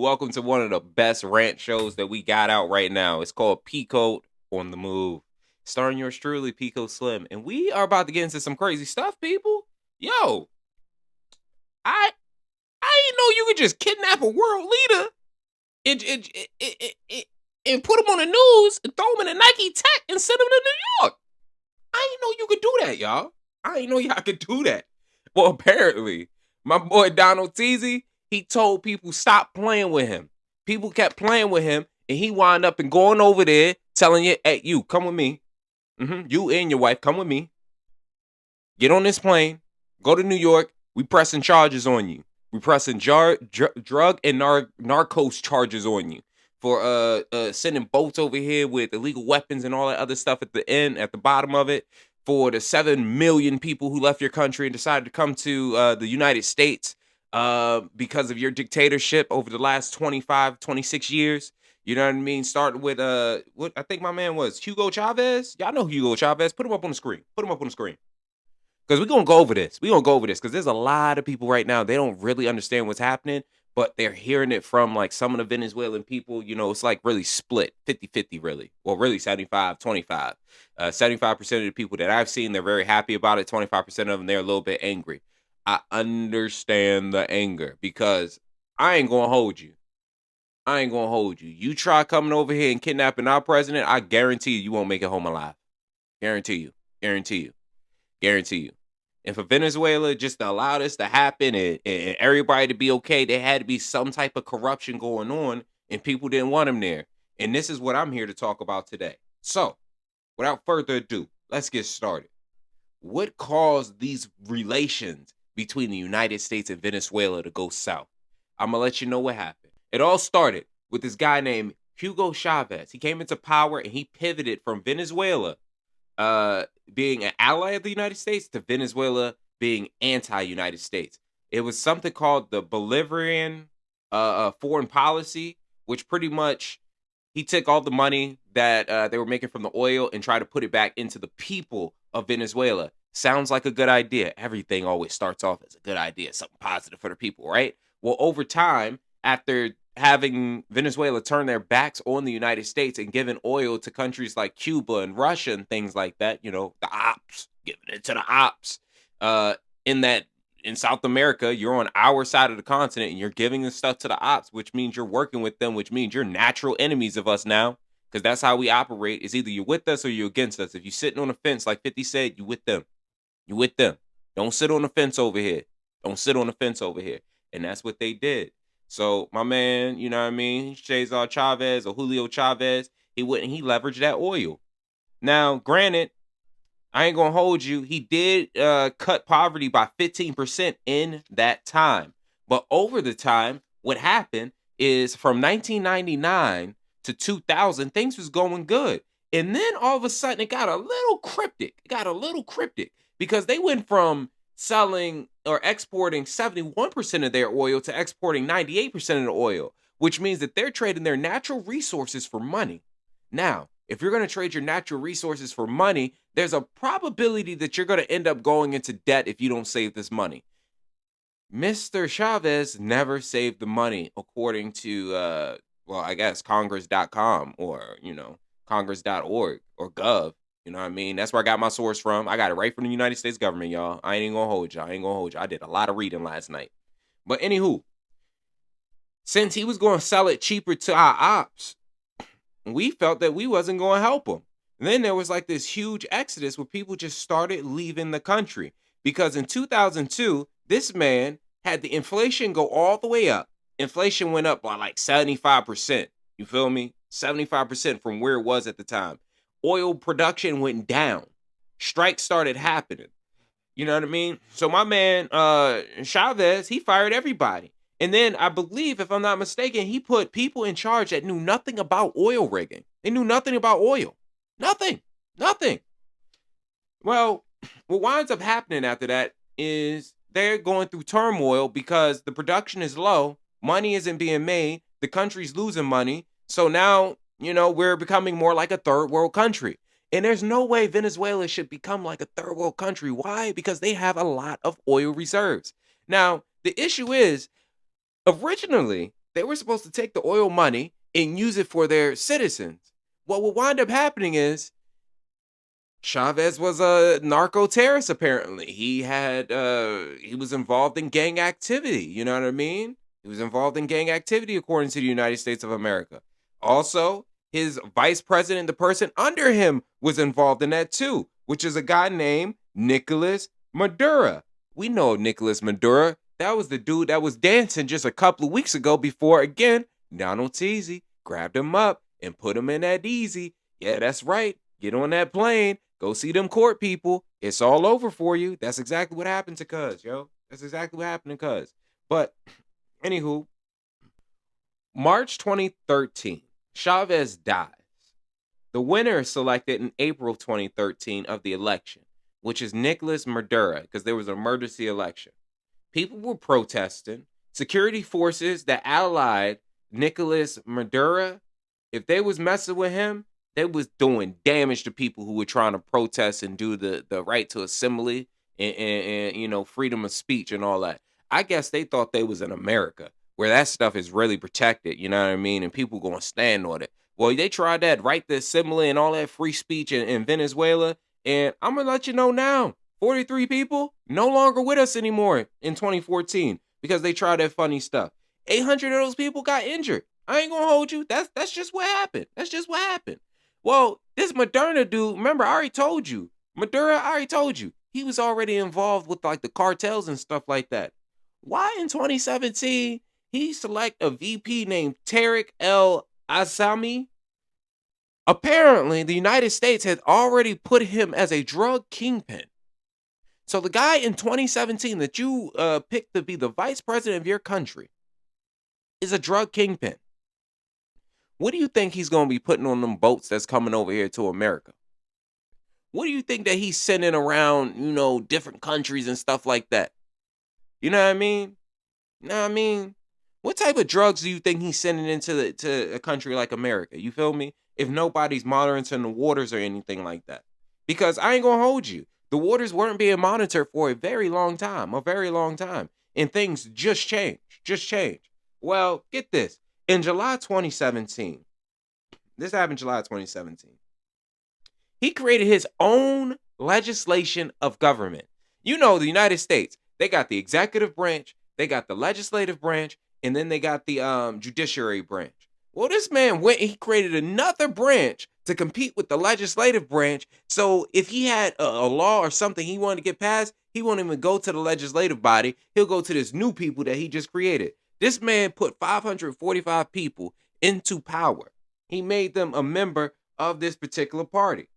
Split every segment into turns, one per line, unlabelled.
Welcome to one of the best rant shows that we got out right now. It's called Pico on the Move, starring yours truly, Pico Slim, and we are about to get into some crazy stuff, people. Yo, I I didn't know you could just kidnap a world leader and and put him on the news and throw him in a Nike Tech and send him to New York. I didn't know you could do that, y'all. I didn't know y'all could do that. Well, apparently, my boy Donald Teasy, he told people stop playing with him. People kept playing with him, and he wound up and going over there telling you, hey, you, come with me. You and your wife, come with me. Get on this plane. Go to New York. We pressing charges on you. We pressing drug and narcos charges on you for sending boats over here with illegal weapons and all that other stuff at the end, at the bottom of it, for the 7 million people who left your country and decided to come to the United States because of your dictatorship over the last 25, 26 years. You know what I mean? Starting with what I think my man was, Hugo Chávez. Y'all know Hugo Chávez. Put him up on the screen. Put him up on the screen. Because we're going to go over this. We're going to go over this because there's a lot of people right now, they don't really understand what's happening, but they're hearing it from like some of the Venezuelan people. You know, it's like really split 50-50 really. Well, really 75-25. 75% of the people that I've seen, they're very happy about it. 25% of them, they're a little bit angry. I understand the anger because I ain't going to hold you. I ain't going to hold you. You try coming over here and kidnapping our president, I guarantee you won't make it home alive. Guarantee you. Guarantee you. Guarantee you. And for Venezuela just to allow this to happen and everybody to be okay, there had to be some type of corruption going on, and people didn't want him there. And this is what I'm here to talk about today. So, without further ado, let's get started. What caused these relations between the United States and Venezuela to go south? I'm going to let you know what happened. It all started with this guy named Hugo Chavez. He came into power and he pivoted from Venezuela being an ally of the United States to Venezuela being anti-United States. It was something called the Bolivarian foreign policy, which pretty much he took all the money that they were making from the oil and tried to put it back into the people of Venezuela. Sounds like a good idea. Everything always starts off as a good idea, something positive for the people, right? Well, over time, after having Venezuela turn their backs on the United States and giving oil to countries like Cuba and Russia and things like that, you know, the ops, giving it to the ops. In South America, you're on our side of the continent and you're giving this stuff to the ops, which means you're working with them, which means you're natural enemies of us now, because that's how we operate. It's either you're with us or you're against us. If you're sitting on the fence, like 50 said, you with them. You with them. Don't sit on the fence over here. Don't sit on the fence over here. And that's what they did. So my man, you know what I mean, Cesar Chavez or Julio Chavez, he leveraged that oil. Now, granted, I ain't gonna hold you. He did cut poverty by 15% in that time. But over the time, what happened is from 1999 to 2000, things was going good. And then all of a sudden, it got a little cryptic. Because they went from selling or exporting 71% of their oil to exporting 98% of the oil, which means that they're trading their natural resources for money. Now, if you're going to trade your natural resources for money, there's a probability that you're going to end up going into debt if you don't save this money. Mr. Chavez never saved the money, according to, I guess Congress.com or, Congress.org or Gov. You know what I mean? That's where I got my source from. I got it right from the United States government, y'all. I ain't gonna hold you. I did a lot of reading last night. But anywho, since he was going to sell it cheaper to our ops, we felt that we wasn't going to help him. And then there was like this huge exodus where people just started leaving the country. Because in 2002, this man had the inflation go all the way up. Inflation went up by like 75%. You feel me? 75% from where it was at the time. Oil production went down. Strikes started happening. You know what I mean? So my man Chavez, he fired everybody. And then I believe, if I'm not mistaken, he put people in charge that knew nothing about oil rigging. They knew nothing about oil. Nothing. Well, what winds up happening after that is they're going through turmoil because the production is low Money isn't being made. The country's losing money. So now, we're becoming more like a third world country. And there's no way Venezuela should become like a third world country. Why? Because they have a lot of oil reserves. Now, the issue is, originally, they were supposed to take the oil money and use it for their citizens. What will wind up happening is Chavez was a narco terrorist. Apparently, he was involved in gang activity. You know what I mean? He was involved in gang activity, according to the United States of America. Also, his vice president, the person under him, was involved in that too, which is a guy named Nicolás Maduro. We know Nicolás Maduro. That was the dude that was dancing just a couple of weeks ago before, again, Donald Teasy grabbed him up and put him in that easy. Yeah, that's right. Get on that plane. Go see them court people. It's all over for you. That's exactly what happened to Cuz, yo. That's exactly what happened to Cuz. But, anywho, March 2013, Chavez dies. The winner is selected in April 2013 of the election, which is Nicolás Maduro, because there was an emergency election. People were protesting. Security forces that allied Nicolás Maduro, if they was messing with him, they was doing damage to people who were trying to protest and do the right to assembly and freedom of speech and all that. I guess they thought they was in America, where that stuff is really protected, you know what I mean? And people gonna stand on it. Well, they tried that right to assembly and all that free speech in Venezuela. And I'm gonna let you know now, 43 people no longer with us anymore in 2014 because they tried that funny stuff. 800 of those people got injured. I ain't gonna hold you. That's just what happened. That's just what happened. Well, this Moderna dude, remember, I already told you. Maduro, I already told you. He was already involved with like the cartels and stuff like that. Why in 2017 he select a VP named Tariq El Asami? Apparently, the United States had already put him as a drug kingpin. So the guy in 2017 that you picked to be the vice president of your country is a drug kingpin. What do you think he's going to be putting on them boats that's coming over here to America? What do you think that he's sending around, different countries and stuff like that? You know what I mean? You know what I mean? What type of drugs do you think he's sending into to a country like America? You feel me? If nobody's monitoring the waters or anything like that. Because I ain't going to hold you. The waters weren't being monitored for a very long time. And things just changed. Well, get this. In July 2017, this happened July 2017, he created his own legislation of government. The United States, they got the executive branch, they got the legislative branch, and then they got the judiciary branch. Well, this man went and he created another branch to compete with the legislative branch. So if he had a law or something he wanted to get passed, he won't even go to the legislative body. He'll go to this new people that he just created. This man put 545 people into power. He made them a member of this particular party,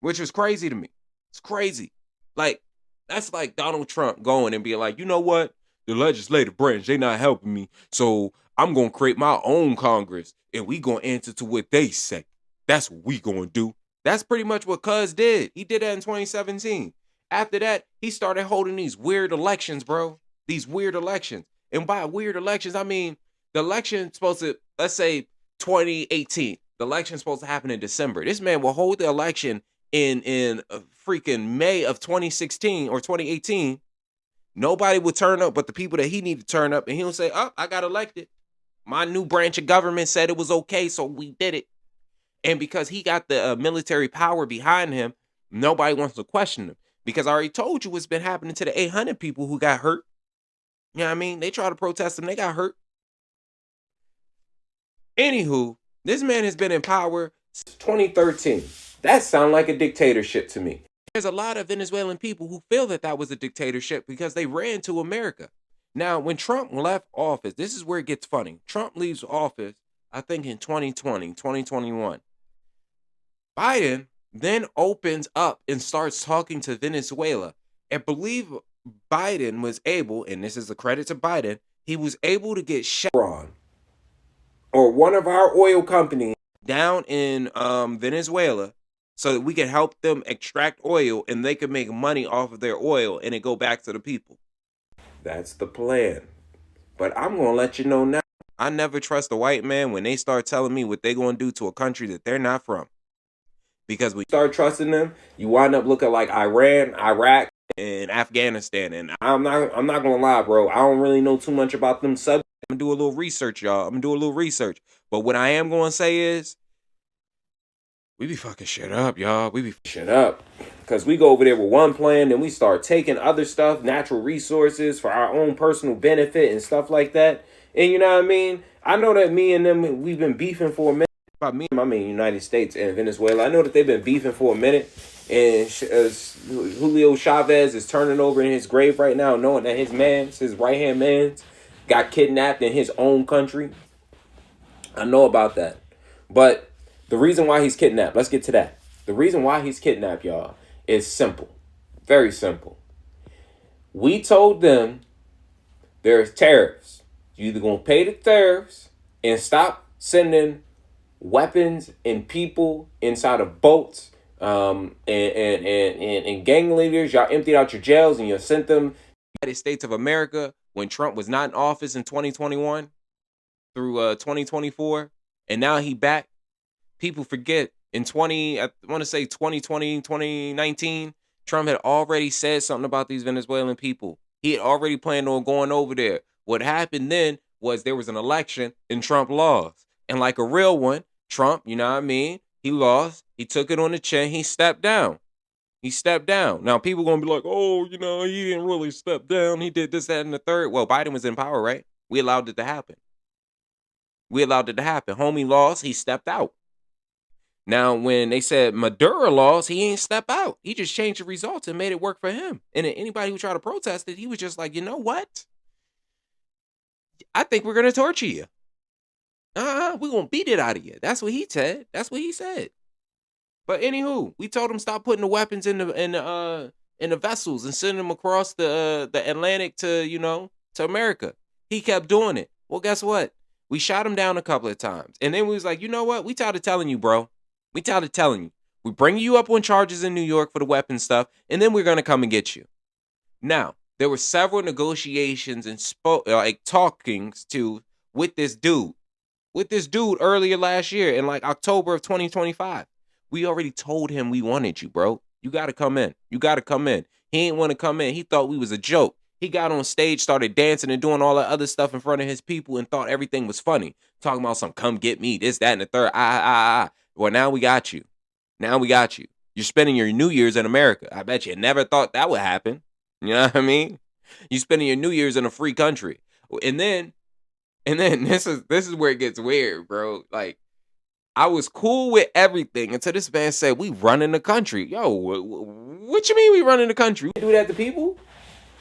which was crazy to me. It's crazy. Like, that's like Donald Trump going and being like, you know what? The legislative branch, they not helping me. So I'm going to create my own Congress and we going to answer to what they say. That's what we going to do. That's pretty much what Cuz did. He did that in 2017. After that, he started holding these weird elections, bro. These weird elections. And by weird elections, I mean the election supposed to, let's say 2018. The election's supposed to happen in December. This man will hold the election in freaking May of 2016 or 2018. Nobody would turn up but the people that he needed to turn up. And he'll say, oh, I got elected. My new branch of government said it was okay, so we did it. And because he got the military power behind him, nobody wants to question him. Because I already told you what's been happening to the 800 people who got hurt. You know what I mean? They tried to protest him. They got hurt. Anywho, this man has been in power since 2013. That sounds like a dictatorship to me. There's a lot of Venezuelan people who feel that that was a dictatorship because they ran to America. Now, when Trump left office, this is where it gets funny. Trump leaves office, I think in 2020, 2021. Biden then opens up and starts talking to Venezuela. And believe Biden was able, and this is a credit to Biden, he was able to get Chevron or one of our oil companies down in Venezuela so that we can help them extract oil and they can make money off of their oil and it go back to the people. That's the plan. But I'm going to let you know now. I never trust a white man when they start telling me what they're going to do to a country that they're not from. Because when you start trusting them, you wind up looking like Iran, Iraq, and Afghanistan. And I'm not gonna lie, bro. I don't really know too much about them subjects. I'm gonna do a little research, y'all. I'm gonna do a little research. But what I am gonna say is, we be fucking shit up, y'all. We be shit up. Because we go over there with one plan, then we start taking other stuff, natural resources for our own personal benefit and stuff like that. And you know what I mean? I know that me and them, we've been beefing for a minute. By me, I mean United States and Venezuela. I know that they've been beefing for a minute. And Hugo Chávez is turning over in his grave right now, knowing that his right-hand man, got kidnapped in his own country. I know about that. But the reason why he's kidnapped, let's get to that. The reason why he's kidnapped, y'all, is simple. Very simple. We told them there's tariffs. You're either going to pay the tariffs and stop sending weapons and people inside of boats and gang leaders. Y'all emptied out your jails and you sent them to the United States of America when Trump was not in office in 2021 through 2024. And now he back. People forget in 2019, Trump had already said something about these Venezuelan people. He had already planned on going over there. What happened then was there was an election and Trump lost. And like a real one, Trump, you know what I mean? He lost. He took it on the chin. He stepped down. Now, people going to be like, oh, you know, he didn't really step down. He did this, that, and the third. Well, Biden was in power, right? We allowed it to happen. Homie lost. He stepped out. Now, when they said Maduro lost, he ain't step out. He just changed the results and made it work for him. And anybody who tried to protest it, he was just like, you know what? I think we're going to torture you. We're going to beat it out of you. That's what he said. But anywho, we told him stop putting the weapons in the vessels and sending them across the Atlantic to America. He kept doing it. Well, guess what? We shot him down a couple of times. And then we was like, you know what? We tired of telling you, bro. We tired of telling you. We bring you up on charges in New York for the weapon stuff, and then we're going to come and get you. Now, there were several negotiations and talkings with this dude earlier last year in like October of 2025. We already told him we wanted you, bro. You got to come in. He ain't want to come in. He thought we was a joke. He got on stage, started dancing and doing all that other stuff in front of his people and thought everything was funny. Talking about some come get me, this, that, and the third. Well, now we got you. You're spending your New Year's in America. I bet you never thought that would happen. You know what I mean? You spending your New Year's in a free country. And then this is where it gets weird, bro. Like, I was cool with everything until this man said we running the country. Yo, what you mean we running the country? We do that to people?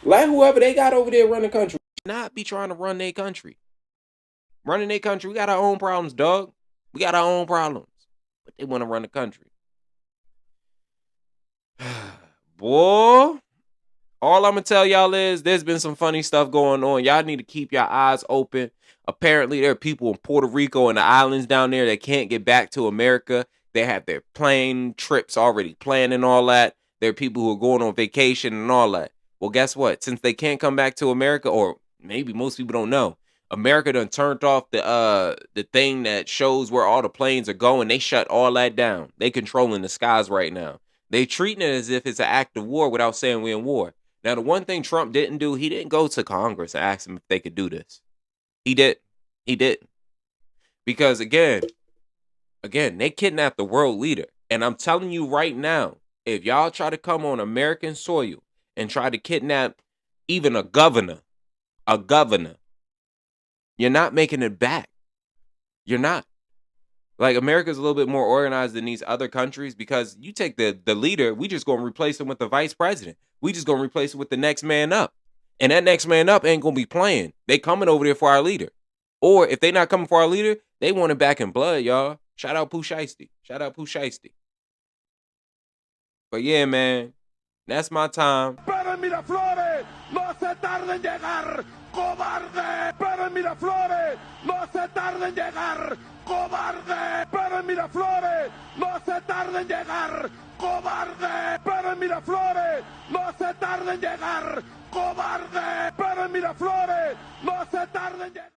Let whoever they got over there run the country. Not be trying to run their country. Running their country, we got our own problems, dog. We got our own problems. But they want to run the country. Boy, all I'm going to tell y'all is there's been some funny stuff going on. Y'all need to keep your eyes open. Apparently, there are people in Puerto Rico and the islands down there that can't get back to America. They have their plane trips already planned and all that. There are people who are going on vacation and all that. Well, guess what? Since they can't come back to America, or maybe most people don't know, America done turned off the thing that shows where all the planes are going. They shut all that down. They controlling the skies right now. They treating it as if it's an act of war without saying we're in war. Now, the one thing Trump didn't do, he didn't go to Congress and ask them if they could do this. He didn't. Because again, they kidnapped the world leader. And I'm telling you right now, if y'all try to come on American soil and try to kidnap even a governor, you're not making it back. You're not. Like, America's a little bit more organized than these other countries because you take the leader, we just going to replace him with the vice president. We just going to replace him with the next man up. And that next man up ain't going to be playing. They coming over there for our leader. Or if they not coming for our leader, they want it back in blood, y'all. Shout out Pooh Shiesty. But yeah, man, that's my time.
Pero en Miraflores no se tarda en llegar, cobarde. Pero en Miraflores no se tarda en llegar, cobarde. Pero en Miraflores no se tarda en llegar, cobarde. Pero pero en Miraflores no se tarda en llegar, cobarde, pero en Miraflores no se tarda en llegar.